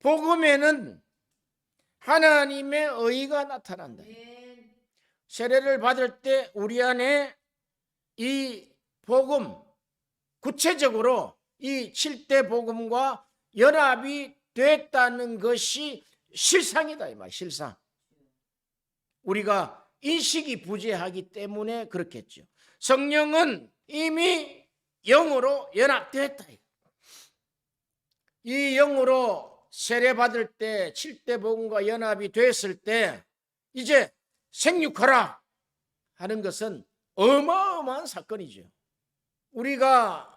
복음에는 하나님의 의가 나타난다. 세례를 받을 때 우리 안에 이 복음, 구체적으로 이 7대 복음과 연합이 됐다는 것이 실상이다 이 말. 실상. 우리가 인식이 부재하기 때문에 그렇겠죠. 성령은 이미 영으로 연합됐다. 이 영으로 세례 받을 때 7대 복음과 연합이 됐을 때 이제 생육하라 하는 것은 어마어마한 사건이죠. 우리가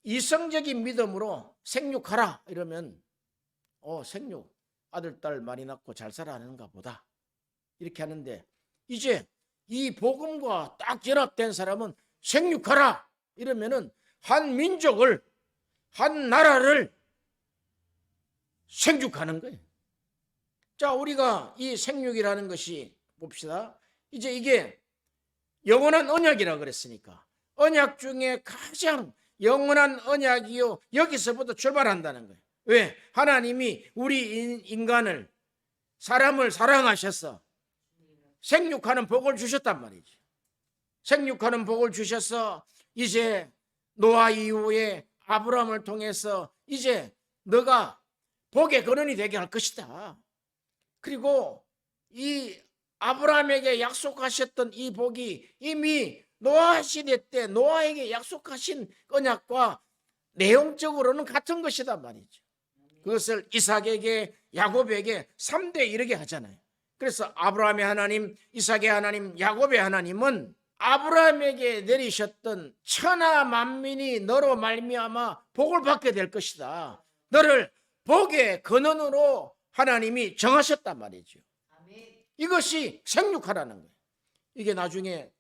이성적인 믿음으로 생육하라 이러면 생육 아들 딸 많이 낳고 잘 살아가는가 보다 이렇게 하는데, 이제 이 복음과 딱 연합된 사람은 생육하라 이러면은 한 민족을, 한 나라를 생육하는 거예요. 자, 우리가 이 생육이라는 것이 봅시다. 이제 이게 영원한 언약이라고 그랬으니까 언약 중에 가장 영원한 언약이요, 여기서부터 출발한다는 거예요. 왜? 하나님이 우리 인간을, 사람을 사랑하셔서 생육하는 복을 주셨단 말이죠. 생육하는 복을 주셔서 이제 노아 이후에 아브라함을 통해서 이제 너가 복의 근원이 되게 할 것이다. 그리고 이 아브라함에게 약속하셨던 이 복이 이미 노아 시대 때 노아에게 약속하신 언약과 내용적으로는 같은 것이다 말이죠. 그것을 이삭에게, 야곱에게 3대 이르게 하잖아요. 그래서 아브라함의 하나님, 이삭의 하나님, 야곱의 하나님은 아브라함에게 내리셨던 천하 만민이 너로 말미암아 복을 받게 될 것이다. 너를 복의 근원으로 하나님이 정하셨단 말이죠. 이것이 생육하라는 거예요. 이게 나중에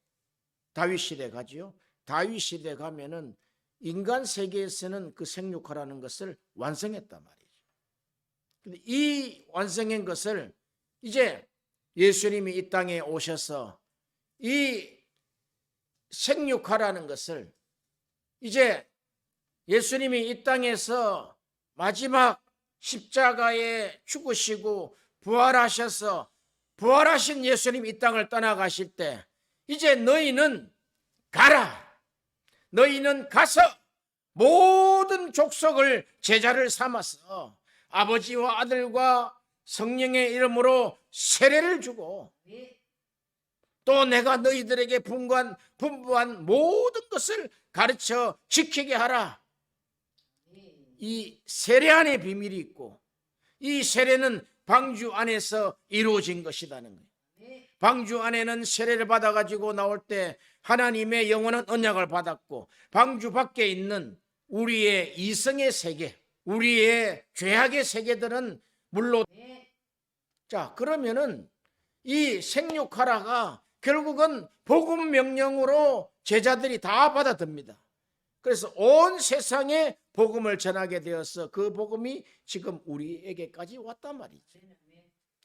다윗 시대 가지요. 다윗 시대 가면은 인간 세계에서는 그 생육하라는 것을 완성했단 말이죠. 근데 이 완성한 것을 이제 예수님이 이 땅에 오셔서 이 생육하라는 것을 이제 예수님이 이 땅에서 마지막 십자가에 죽으시고 부활하셔서 부활하신 예수님 이 땅을 떠나가실 때 이제 너희는 가라. 너희는 가서 모든 족속을 제자를 삼아서 아버지와 아들과 성령의 이름으로 세례를 주고 또 내가 너희들에게 분부한 모든 것을 가르쳐 지키게 하라. 이 세례 안에 비밀이 있고 이 세례는 방주 안에서 이루어진 것이라는 거예요. 방주 안에는 세례를 받아가지고 나올 때 하나님의 영원한 언약을 받았고, 방주 밖에 있는 우리의 이성의 세계, 우리의 죄악의 세계들은 물론, 자, 그러면은 이 생육하라가 결국은 복음 명령으로 제자들이 다 받아듭니다. 그래서 온 세상에 복음을 전하게 되어서 그 복음이 지금 우리에게까지 왔단 말이죠.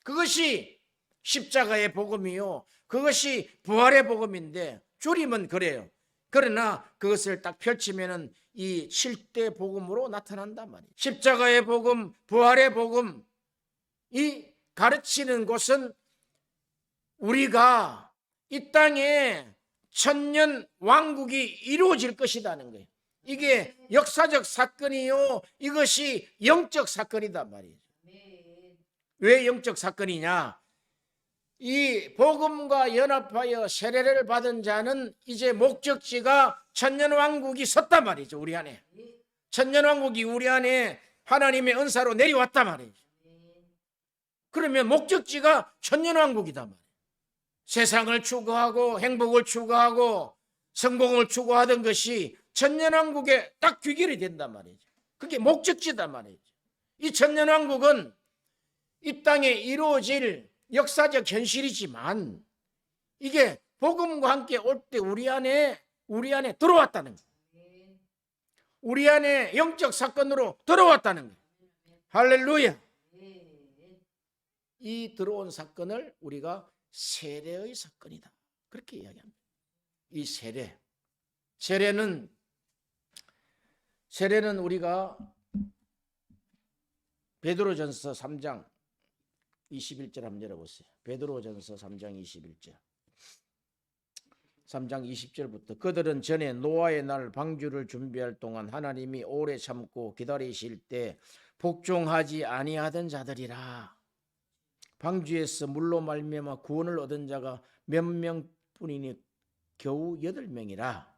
그것이 십자가의 복음이요, 그것이 부활의 복음인데 줄이면 그래요. 그러나 그것을 딱 펼치면은 이 7대 복음으로 나타난단 말이에요. 십자가의 복음, 부활의 복음, 이 가르치는 곳은 우리가 이 땅에 천년 왕국이 이루어질 것이라는 거예요. 이게 역사적 사건이요, 이것이 영적 사건이단 말이에요. 왜 영적 사건이냐? 이 복음과 연합하여 세례를 받은 자는 이제 목적지가 천년왕국이 섰단 말이죠. 우리 안에 천년왕국이 우리 안에 하나님의 은사로 내려왔단 말이죠. 그러면 목적지가 천년왕국이단 말이에요. 세상을 추구하고 행복을 추구하고 성공을 추구하던 것이 천년왕국에 딱 귀결이 된단 말이죠. 그게 목적지단 말이죠. 이 천년왕국은 이 땅에 이루어질 역사적 현실이지만 이게 복음과 함께 올 때 우리 안에 들어왔다는 거예요. 우리 안에 영적 사건으로 들어왔다는 거예요. 할렐루야. 이 들어온 사건을 우리가 세례의 사건이다, 그렇게 이야기합니다. 이 세례는 우리가 베드로전서 3장 21절 한번 열어보세요. 베드로전서 3장 21절. 3장 20절부터 그들은 전에 노아의 날 방주를 준비할 동안 하나님이 오래 참고 기다리실 때 복종하지 아니하던 자들이라. 방주에서 물로 말미암아 구원을 얻은 자가 몇 명뿐이니 겨우 8명이라.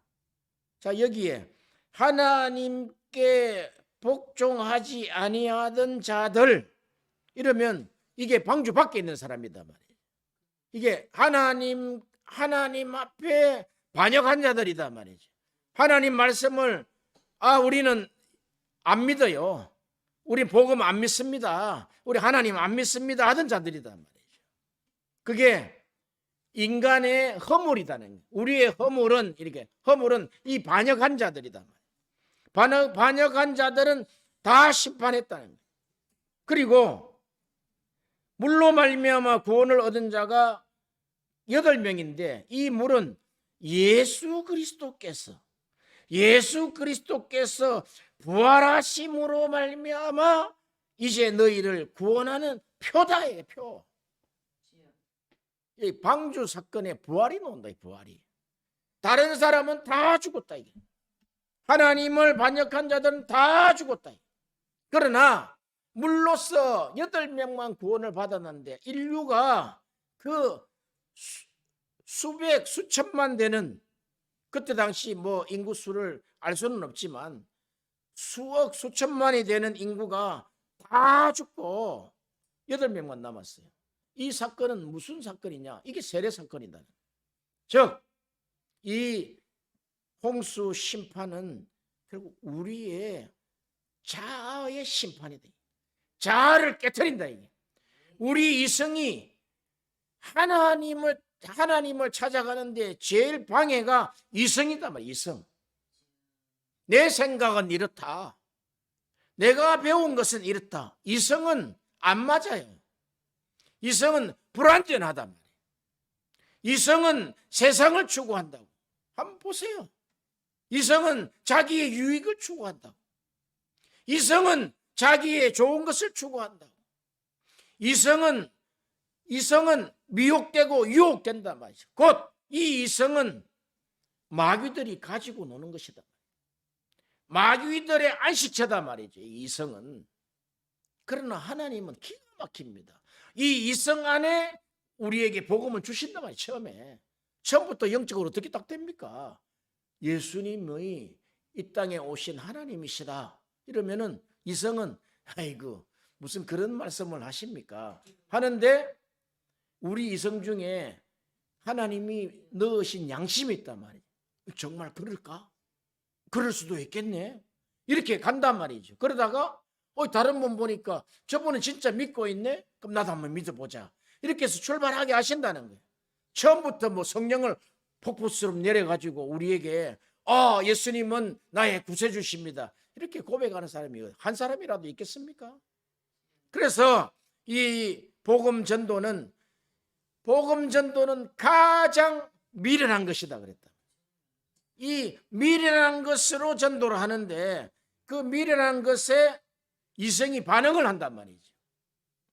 자, 여기에 하나님께 복종하지 아니하던 자들, 이러면 이게 방주 밖에 있는 사람이다 말이에요. 이게 하나님 앞에 반역한 자들이다 말이죠. 하나님 말씀을 우리는 안 믿어요. 우리 복음 안 믿습니다. 우리 하나님 안 믿습니다 하던 자들이다 말이죠. 그게 인간의 허물이다는 거예요. 우리의 허물은 이 반역한 자들이다 말이에요. 반역한 자들은 다 심판했다는 거예요. 그리고 물로 말미암아 구원을 얻은 자가 8명인데 이 물은 예수 그리스도께서 부활하심으로 말미암아 이제 너희를 구원하는 표다예요. 표. 이 방주 사건에 부활이 나온다. 부활이. 다른 사람은 다 죽었다. 이게. 하나님을 반역한 자들은 다 죽었다. 그러나 물로써 8명만 구원을 받았는데 인류가 그 수백 수천만 되는, 그때 당시 뭐 인구수를 알 수는 없지만 수억 수천만이 되는 인구가 다 죽고 8명만 남았어요. 이 사건은 무슨 사건이냐? 이게 세례 사건이다. 즉, 이 홍수 심판은 결국 우리의 자아의 심판이다. 자아를 깨트린다. 이게. 우리 이성이 하나님을 찾아가는데 제일 방해가 이성이다 말이야. 이성. 내 생각은 이렇다. 내가 배운 것은 이렇다. 이성은 안 맞아요. 이성은 불완전하단 말이에요. 이성은 세상을 추구한다고. 한번 보세요. 이성은 자기의 유익을 추구한다고. 이성은 자기의 좋은 것을 추구한다고. 이성은 미혹되고 유혹된단 말이죠. 곧 이 이성은 마귀들이 가지고 노는 것이다. 마귀들의 안식처다 말이죠. 이 이성은. 그러나 하나님은 기가 막힙니다. 이 이성 안에 우리에게 복음을 주신단 말이에요. 처음부터 영적으로 어떻게 딱 됩니까? 예수님의 이 땅에 오신 하나님이시다. 이러면은 이성은 아이고 무슨 그런 말씀을 하십니까? 하는데 우리 이성 중에 하나님이 넣으신 양심이 있단 말이에요. 정말 그럴까? 그럴 수도 있겠네. 이렇게 간단 말이죠. 그러다가 다른 분 보니까 저분은 진짜 믿고 있네. 그럼 나도 한번 믿어보자. 이렇게 해서 출발하게 하신다는 거예요. 처음부터 뭐 성령을 폭포수로 내려가지고 우리에게 예수님은 나의 구세주십니다. 이렇게 고백하는 사람이 한 사람이라도 있겠습니까? 그래서 이 복음 전도는 가장 미련한 것이다 그랬다. 이 미련한 것으로 전도를 하는데 그 미련한 것에 이성이 반응을 한단 말이죠.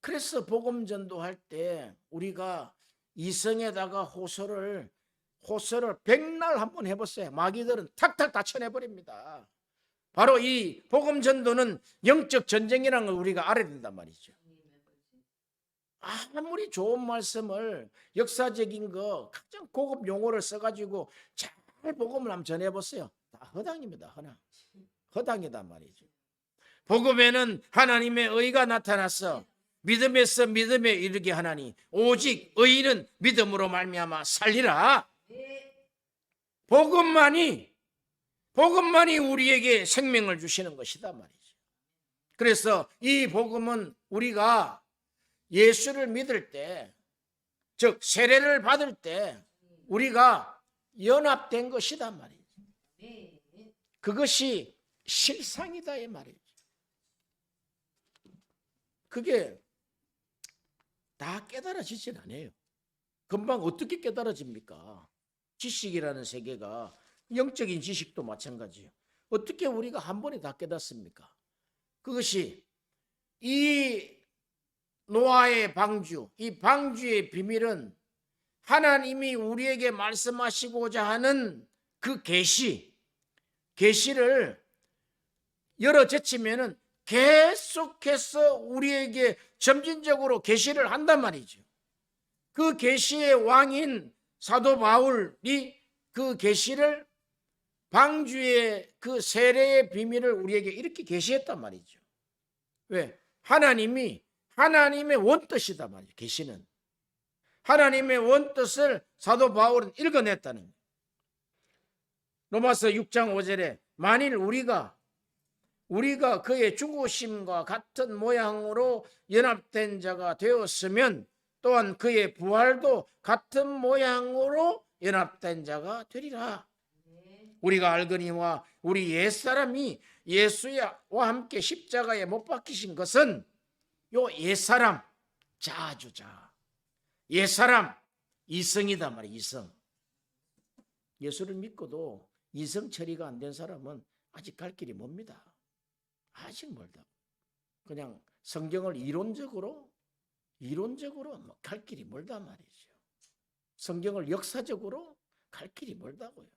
그래서 복음 전도할 때 우리가 이성에다가 호소를 백날 한번 해보세요. 마귀들은 탁탁 다 쳐내버립니다. 바로 이 복음 전도는 영적 전쟁이라는 걸 우리가 알아야 된단 말이죠. 아무리 좋은 말씀을 역사적인 거 가장 고급 용어를 써가지고 잘 복음을 한번 전해보세요. 다 허당입니다. 허당이다 말이죠. 복음에는 하나님의 의가 나타났어. 믿음에서 믿음에 이르게 하나니 오직 의인은 믿음으로 말미암아 살리라. 복음만이 우리에게 생명을 주시는 것이다 말이죠. 그래서 이 복음은 우리가 예수를 믿을 때, 즉 세례를 받을 때 우리가 연합된 것이다 말이죠. 그것이 실상이다 이 말이죠. 그게 다 깨달아지진 않아요. 금방 어떻게 깨달아집니까? 지식이라는 세계가, 영적인 지식도 마찬가지예요. 어떻게 우리가 한 번에 다 깨닫습니까? 그것이 이 노아의 방주, 이 방주의 비밀은 하나님이 우리에게 말씀하시고자 하는 그 계시를 열어 제치면은 계속해서 우리에게 점진적으로 계시를 한단 말이죠. 그 계시의 왕인 사도 바울이 그 계시를 방주의 그 세례의 비밀을 우리에게 이렇게 계시했단 말이죠. 왜? 하나님의 원뜻이다 말이죠. 계시는 하나님의 원뜻을 사도 바울은 읽어냈다는 거예요. 로마서 6장 5절에 만일 우리가 그의 죽으심과 같은 모양으로 연합된 자가 되었으면 또한 그의 부활도 같은 모양으로 연합된 자가 되리라. 우리가 알거니와 우리 옛사람이 예수와 함께 십자가에 못 박히신 것은 요 옛사람 자주자 옛사람 이성이다 말이야. 이성. 예수를 믿고도 이성 처리가 안 된 사람은 아직 갈 길이 멉니다. 아직 멀다. 그냥 성경을 이론적으로 갈 길이 멀단 말이죠. 성경을 역사적으로 갈 길이 멀다고요.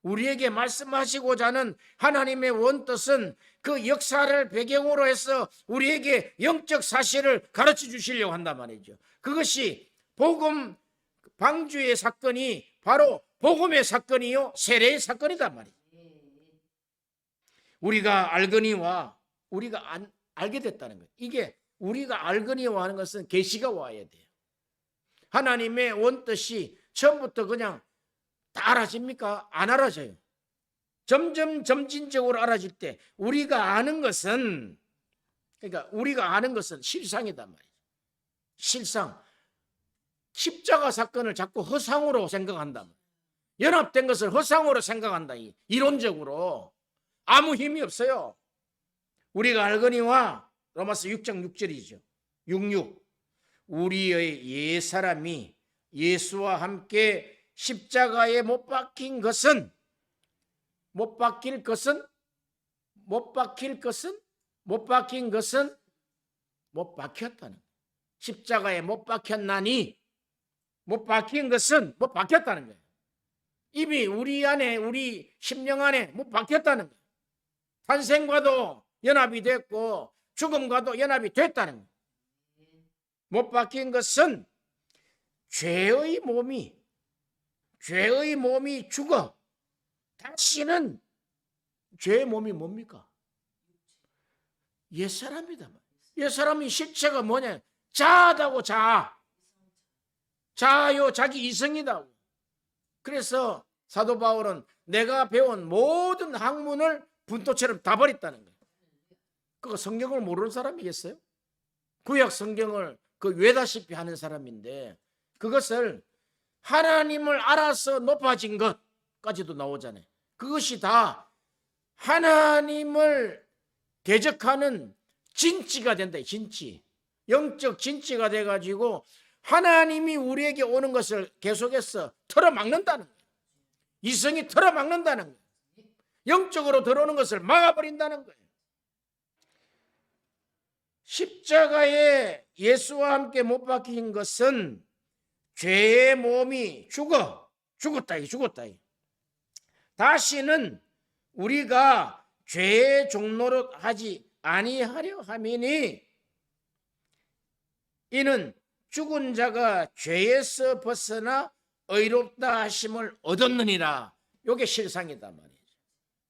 우리에게 말씀하시고자 하는 하나님의 원뜻은 그 역사를 배경으로 해서 우리에게 영적 사실을 가르쳐 주시려고 한단 말이죠. 그것이 복음 방주의 사건이 바로 복음의 사건이요 세례의 사건이단 말이죠. 우리가 알거니와 우리가 알게 됐다는 거예요. 이게 우리가 알거니와 하는 것은 계시가 와야 돼요. 하나님의 원뜻이 처음부터 그냥 다 알아집니까? 안 알아져요. 점진적으로 알아질 때 우리가 아는 것은 실상이단 말이에요. 실상. 십자가 사건을 자꾸 허상으로 생각한다. 연합된 것을 허상으로 생각한다. 이론적으로 아무 힘이 없어요. 우리가 알거니와 로마서 6장 6절이죠. 66. 우리의 옛사람이 예수와 함께 십자가에 못 박힌 것은 못 박힌 것은 못 박혔다는 거예요. 십자가에 못 박혔나니 못 박힌 것은 못 박혔다는 거예요. 이미 우리 안에 우리 심령 안에 못 박혔다는 거예요. 탄생과도 연합이 됐고 죽음과도 연합이 됐다는 거예요. 못 박힌 것은 죄의 몸이 죽어 다시는 죄의 몸이 뭡니까? 옛사람이다. 옛사람이 실체가 뭐냐? 자아다고 자아요 자기 이성이다. 그래서 사도 바울은 내가 배운 모든 학문을 분토처럼 다 버렸다는 거예요. 그거 성경을 모르는 사람이겠어요? 구약 성경을 그 외다시피 하는 사람인데 그것을 하나님을 알아서 높아진 것까지도 나오잖아요. 그것이 다 하나님을 대적하는 진치가 된다. 진치. 영적 진치가 돼가지고 하나님이 우리에게 오는 것을 계속해서 틀어막는다는 거예요. 이성이 틀어막는다는 거예요. 영적으로 들어오는 것을 막아버린다는 거예요. 십자가에 예수와 함께 못 박힌 것은 죄의 몸이 죽었다. 다시는 우리가 죄의 종노릇 하지 아니하려 함이니 이는 죽은 자가 죄에서 벗어나 의롭다 하심을 얻었느니라. 이게 실상이다 말이죠.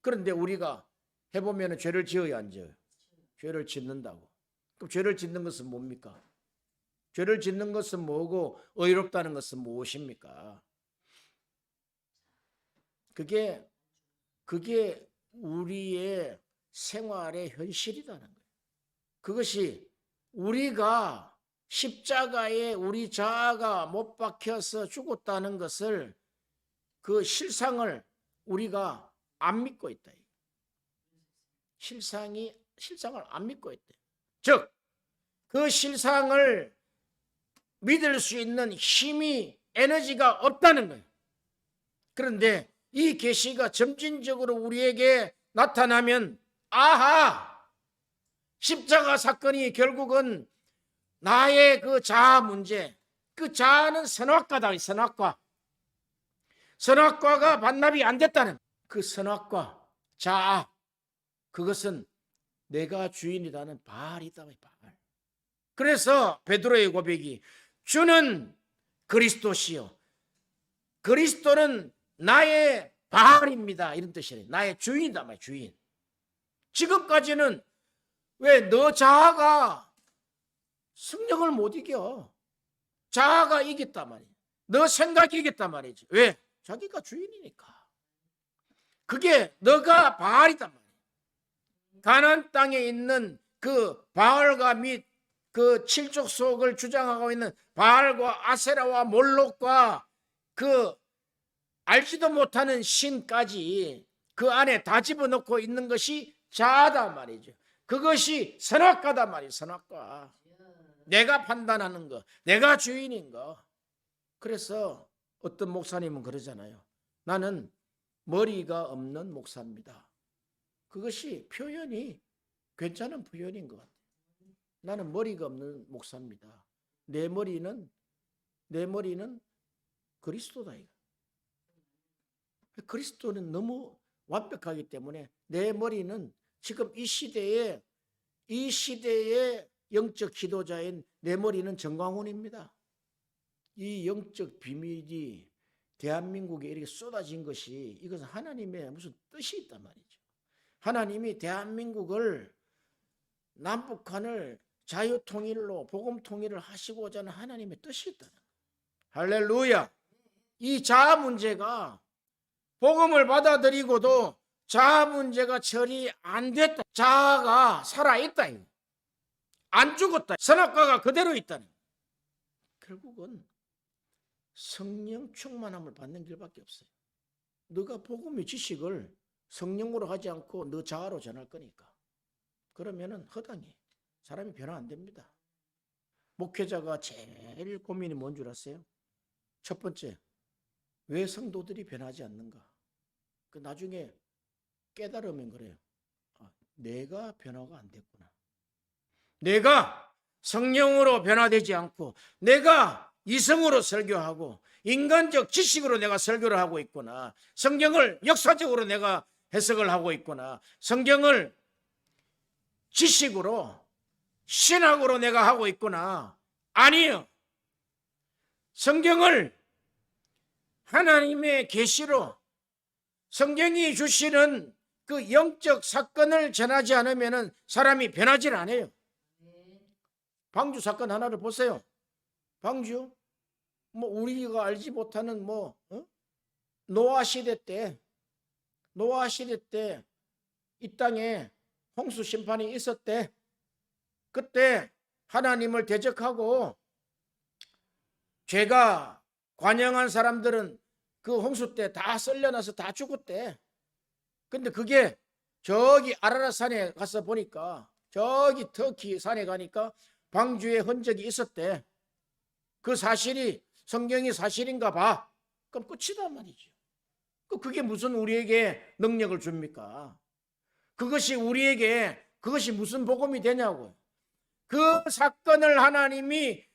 그런데 우리가 해보면 죄를 지어야 안 지어요? 죄를 짓는다고. 그럼 죄를 짓는 것은 뭡니까? 죄를 짓는 것은 뭐고 의롭다는 것은 무엇입니까? 그게 우리의 생활의 현실이라는 거예요. 그것이 우리가 십자가에 우리 자아가 못 박혀서 죽었다는 것을 그 실상을 우리가 안 믿고 있다. 실상을 안 믿고 있다. 즉, 그 실상을 믿을 수 있는 힘이 에너지가 없다는 거예요. 그런데 이 계시가 점진적으로 우리에게 나타나면 아하! 십자가 사건이 결국은 나의 그 자아 문제, 그 자아는 선악과다. 선악과가 반납이 안 됐다는 그 선악과, 자아, 그것은 내가 주인이라는 바알이다. 바알. 그래서 베드로의 고백이 주는 그리스도시요, 그리스도는 나의 바알입니다, 이런 뜻이래. 나의 주인이다, 주인. 지금까지는 왜 너 자아가 성령을 못 이겨? 자아가 이겼단 말이야. 너 생각이 이겼단 말이지. 왜? 자기가 주인이니까. 그게 너가 바알이단 말이야. 가나안 땅에 있는 그 바알과 및 그 칠족 속을 주장하고 있는 바알과 아세라와 몰록과 그 알지도 못하는 신까지 그 안에 다 집어넣고 있는 것이 자아다 말이죠. 그것이 선악과다 말이에요. 선악과. 내가 판단하는 거, 내가 주인인 거. 그래서 어떤 목사님은 그러잖아요. 나는 머리가 없는 목사입니다. 그것이 표현이 괜찮은 표현인 것 같아요. 나는 머리가 없는 목사입니다. 내 머리는 그리스도다. 그리스도는 너무 완벽하기 때문에 내 머리는 지금 이 시대의 영적 지도자인 내 머리는 정광훈입니다. 이 영적 비밀이 대한민국에 이렇게 쏟아진 것이, 이것은 하나님의 무슨 뜻이 있단 말이죠. 하나님이 대한민국을, 남북한을 자유통일로 복음통일을 하시고자 하는 하나님의 뜻이 있다는 거예요. 할렐루야. 이 자아 문제가 복음을 받아들이고도 자아 문제가 처리 안 됐다. 자아가 살아있다. 안 죽었다. 선악과가 그대로 있다는 거예요. 결국은 성령 충만함을 받는 길밖에 없어요. 너가 복음의 지식을 성령으로 하지 않고 너 자아로 전할 거니까. 그러면은 허당해. 사람이 변화 안 됩니다. 목회자가 제일 고민이 뭔 줄 아세요? 첫 번째, 왜 성도들이 변하지 않는가? 그 나중에 깨달으면 그래요. 아, 내가 변화가 안 됐구나. 내가 성령으로 변화되지 않고 내가 이성으로 설교하고 인간적 지식으로 내가 설교를 하고 있구나. 성경을 역사적으로 내가 해석을 하고 있구나. 성경을 지식으로, 신학으로 내가 하고 있구나. 아니요. 성경을 하나님의 계시로, 성경이 주시는 그 영적 사건을 전하지 않으면 사람이 변하질 않아요. 방주 사건 하나를 보세요. 방주, 우리가 알지 못하는 노아 시대 때 이 땅에 홍수 심판이 있었대. 그때 하나님을 대적하고 죄가 관영한 사람들은 그 홍수 때 다 썰려나서 다 죽었대. 근데 그게 저기 아라랏 산에 가서 보니까, 저기 터키 산에 가니까 방주의 흔적이 있었대. 그 사실이 성경이 사실인가 봐. 그럼 끝이다 말이죠. 그게 무슨 우리에게 능력을 줍니까? 그것이 무슨 복음이 되냐고요. 그 사건을 하나님이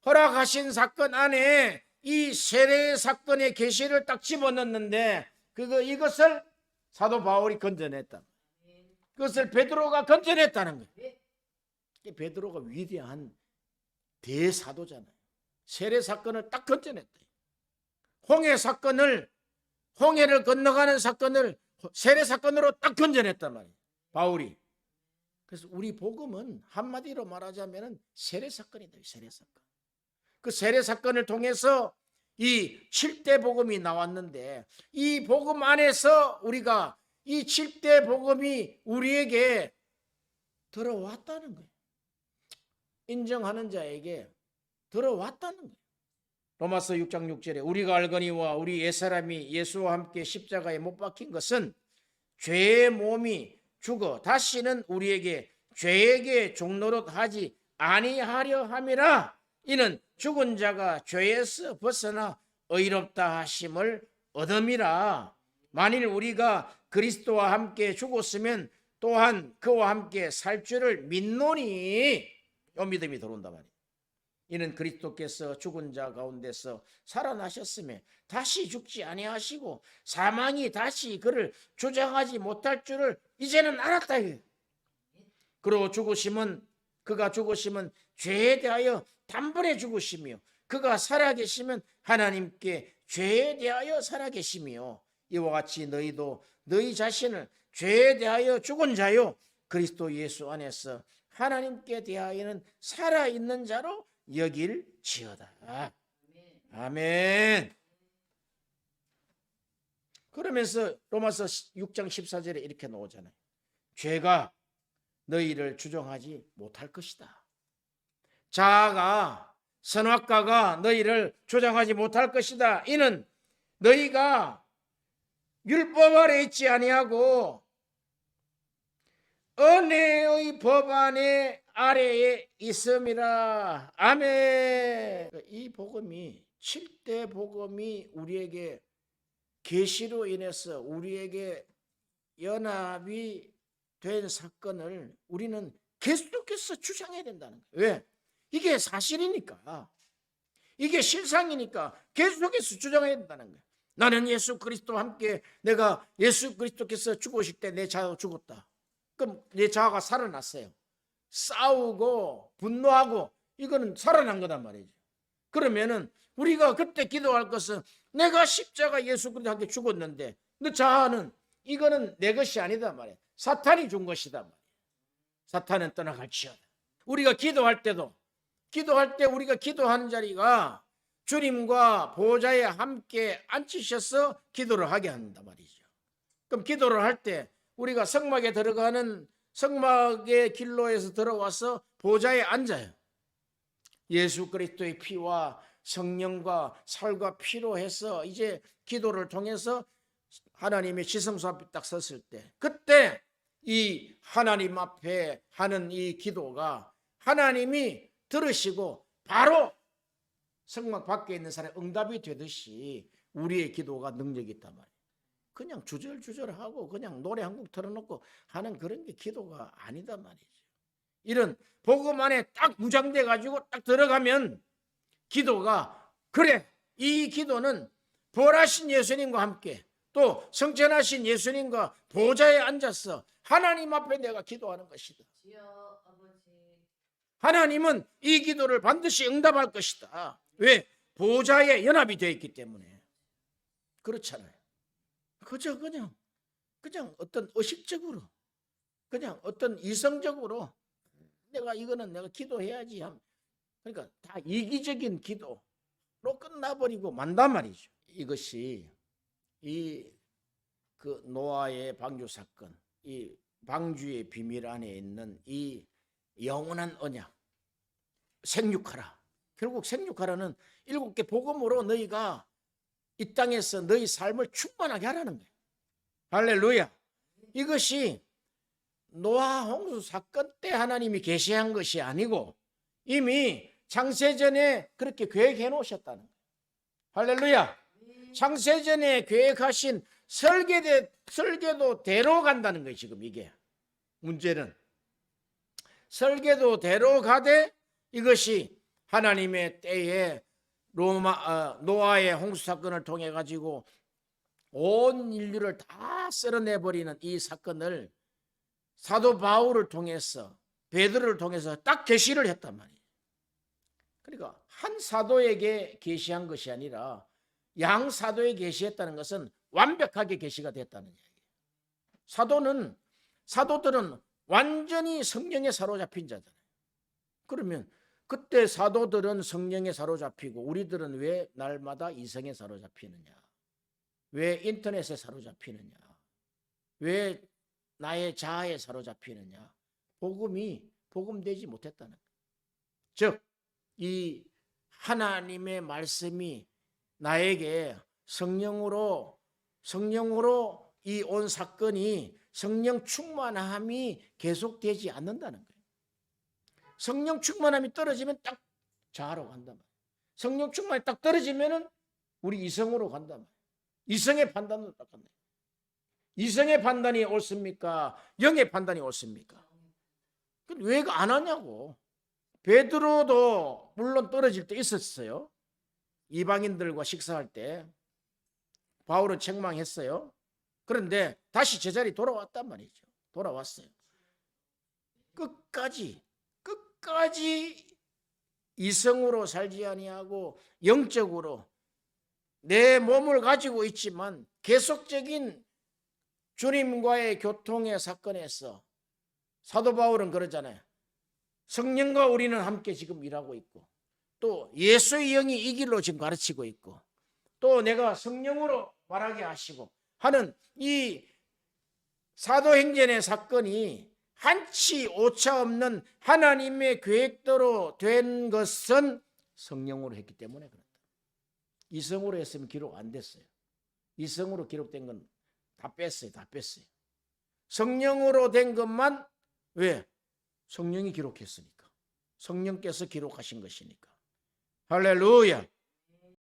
허락하신 사건 안에 이 세례 사건의 계시를 딱 집어넣는데 이것을 사도 바울이 건져냈다. 그것을 베드로가 건져냈다는 거예요. 베드로가 위대한 대사도잖아요. 세례 사건을 딱 건져냈다. 홍해를 건너가는 사건을 세례 사건으로 딱 건져냈단 말이에요. 바울이. 그래서 우리 복음은 한마디로 말하자면 세례 사건이다. 세례 사건. 그 세례 사건을 통해서 이 7대 복음이 나왔는데, 이 복음 안에서 우리가 이 7대 복음이 우리에게 들어왔다는 거예요. 인정하는 자에게 들어왔다는 거예요. 로마서 6장 6절에 우리가 알거니와 우리 옛사람이 예수와 함께 십자가에 못 박힌 것은 죄의 몸이 죽어 다시는 우리에게 죄에게 종노릇 하지 아니하려 함이라. 이는 죽은 자가 죄에서 벗어나 의롭다 하심을 얻음이라. 만일 우리가 그리스도와 함께 죽었으면 또한 그와 함께 살 줄을 믿노니 요 믿음이 들어온단 말이에요. 이는 그리스도께서 죽은 자 가운데서 살아나셨으며 다시 죽지 아니하시고 사망이 다시 그를 주장하지 못할 줄을 이제는 알았다. 그리고 그가 죽으심은 죄에 대하여 단번에 죽으시며 그가 살아계시면 하나님께 죄에 대하여 살아계시며 이와 같이 너희도 너희 자신을 죄에 대하여 죽은 자요 그리스도 예수 안에서 하나님께 대하여는 살아있는 자로 여길지어다. 아멘. 그러면서 로마서 6장 14절에 이렇게 나오잖아요. 죄가 너희를 주종하지 못할 것이다. 자아가 선악과가 너희를 주장하지 못할 것이다. 이는 너희가 율법 아래 있지 아니하고 은혜의 법 안에 아래에 있음이라. 아멘. 이 복음이 7대 복음이 우리에게 계시로 인해서 우리에게 연합이 된 사건을 우리는 계속해서 주장해야 된다는 거예요. 왜? 이게 사실이니까, 이게 실상이니까 계속해서 주장해야 된다는 거예요. 나는 예수 그리스도와 함께 내가 예수 그리스도께서 죽으실 때 내 자아가 죽었다. 그럼 내 자아가 살아났어요. 싸우고 분노하고 이거는 살아난 거단 말이죠. 그러면은 우리가 그때 기도할 것은 내가 십자가 예수 그리스도와 함께 죽었는데 너 자아는 이거는 내 것이 아니다 말이야. 사탄이 준 것이다 말이야. 사탄은 떠나갈지어다. 우리가 기도할 때 우리가 기도하는 자리가 주님과 보좌에 함께 앉히셔서 기도를 하게 한단 말이죠. 그럼 기도를 할 때 우리가 성막에 들어가는 성막의 길로에서 들어와서 보좌에 앉아요. 예수 그리스도의 피와 성령과 살과 피로 해서 이제 기도를 통해서 하나님의 지성소 앞에 딱 섰을 때 그때 이 하나님 앞에 하는 이 기도가 하나님이 들으시고 바로 성막 밖에 있는 사람의 응답이 되듯이 우리의 기도가 능력이 있단 말이에요. 그냥 주절주절하고 그냥 노래 한 곡 틀어놓고 하는 그런 게 기도가 아니단 말이죠. 이런 복음 안에 딱 무장돼 가지고 딱 들어가면 기도가 그래, 이 기도는 부활하신 예수님과 함께 또 성천하신 예수님과 보좌에 앉아서 하나님 앞에 내가 기도하는 것이다. 하나님은 이 기도를 반드시 응답할 것이다. 왜? 보좌에 연합이 되어 있기 때문에. 그렇잖아요. 그냥 어떤 의식적으로 그냥 어떤 이성적으로 이거는 내가 기도해야지 그러니까 다 이기적인 기도로 끝나버리고 만단 말이죠. 이것이 그 노아의 방주 사건, 이 방주의 비밀 안에 있는 이 영원한 언약, 생육하라. 결국 생육하라는 7개 복음으로 너희가 이 땅에서 너희 삶을 충만하게 하라는 거예요. 할렐루야. 이것이 노아 홍수 사건 때 하나님이 계시한 것이 아니고 이미 창세전에 그렇게 계획해 놓으셨다는 거예요. 할렐루야. 창세전에 계획하신 설계도대로 간다는 거예요. 지금 이게 문제는 설계도대로 가되 이것이 하나님의 때에 노아의 홍수 사건을 통해 가지고 온 인류를 다 쓸어내버리는 이 사건을 사도 바울을 통해서 베드로를 통해서 딱 계시를 했단 말이에요. 그러니까 한 사도에게 계시한 것이 아니라 양 사도에 계시했다는 것은 완벽하게 계시가 됐다는 얘기예요. 사도들은 완전히 성령에 사로잡힌 자잖아요. 그러면 그때 사도들은 성령에 사로잡히고 우리들은 왜 날마다 이성에 사로잡히느냐? 왜 인터넷에 사로잡히느냐? 왜 나의 자아에 사로잡히느냐? 복음되지 못했다는 거예요. 즉, 이 하나님의 말씀이 나에게 성령으로 이 온 사건이 성령 충만함이 계속되지 않는다는 거예요. 성령 충만함이 떨어지면 딱 자아로 간단 말이에요. 성령 충만이 딱 떨어지면은 우리 이성으로 간단 말이에요. 이성의 판단으로 딱 간다. 이성의 판단이 옳습니까? 영의 판단이 옳습니까? 왜 안 하냐고. 베드로도 물론 떨어질 때 있었어요. 이방인들과 식사할 때 바울은 책망했어요. 그런데 다시 제자리 돌아왔단 말이죠. 돌아왔어요. 끝까지 이성으로 살지 아니하고 영적으로 내 몸을 가지고 있지만 계속적인 주님과의 교통의 사건에서 사도 바울은 그러잖아요. 성령과 우리는 함께 지금 일하고 있고 또 예수의 영이 이 길로 지금 가르치고 있고 또 내가 성령으로 말하게 하시고 하는 이 사도행전의 사건이 한치 오차 없는 하나님의 계획대로 된 것은 성령으로 했기 때문에 그렇다. 이성으로 했으면 기록 안 됐어요. 이성으로 기록된 건 다 뺐어요. 다 뺐어요. 성령으로 된 것만 왜? 성령이 기록했으니까. 성령께서 기록하신 것이니까. 할렐루야.